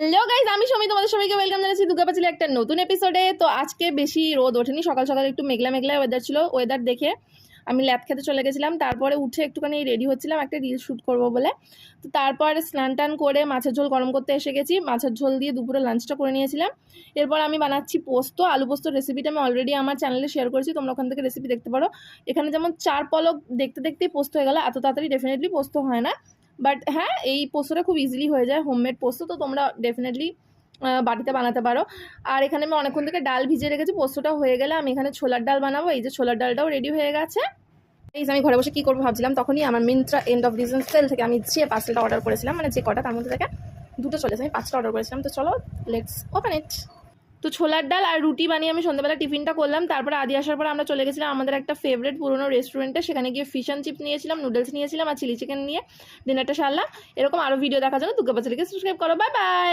Hello guys, আমি সমী, তোমাদের সবাইকে ওয়েলকাম জানাচ্ছি দুর্গা পাঁচালী একটা নতুন এপিসোডে। তো আজকে বেশি রোদ ওঠেনি, সকাল সকাল একটু মেঘলা মেঘলা ওয়েদার ছিল। ওয়েদার দেখে আমি ল্যাদ খেতে চলে গেছিলাম। তারপরে উঠে একটুখানি রেডি হচ্ছিলাম একটা রিল শ্যুট করবো বলে। তো তারপর স্নান টান করে মাছের ঝোল গরম করতে এসে গেছি। মাছের ঝোল দিয়ে দুপুরে লাঞ্চটা করে নিয়েছিলাম। এরপর আমি বানাচ্ছি পোস্ত। আলু পোস্ত রেসিপিটা আমি অলরেডি আমার চ্যানেলে শেয়ার করেছি, তোমরা ওখান থেকে রেসিপি দেখতে পারো। এখানে যেমন 4 পলক দেখতে দেখতেই পোস্ত হয়ে গেল, এত তাড়াতাড়ি ডেফিনেটলি পোস্ত হয় না। বাট হ্যাঁ, এই পোস্তটা খুব ইজিলি হয়ে যায়, হোমমেড পোস্ত। তো তোমরা ডেফিনেটলি বাড়িতে বানাতে পারো। আর এখানে আমি অনেকক্ষণ থেকে ডাল ভিজিয়ে রেখেছি। পোস্তটা হয়ে গেলে আমি এখানে ছোলার ডাল বানাবো। এই যে ছোলার ডালটাও রেডি হয়ে গেছে। এই যে আমি ঘরে বসে কী করবো ভাবছিলাম, তখনই আমার Myntra end of reason sale থেকে আমি যে পার্সেলটা অর্ডার করেছিলাম, মানে যে কটা তার মধ্যে থেকে দুটো চলেছে, আমি 5টা অর্ডার করেছিলাম। তো চলো লেটস ওপেন ইট। তো ছোলার ডাল আর রুটি বানিয়ে আমি সন্ধ্যাবেলা টিফিনটা করলাম। তারপরে আদি আসার পর আমরা চলে গেছিলাম আমাদের একটা ফেভারিট পুরোনো রেস্টুরেন্টে। সেখানে গিয়ে ফিশ অ্যান্ড চিপস নিয়েছিলাম, নুডলস নিয়েছিলাম আর চিলি চিকেন নিয়ে ডিনারটা সারলাম। এরকম আরও ভিডিও দেখার জন্য দুর্গা পাঁচালীকে সাবস্ক্রাইব করো। Bye bye.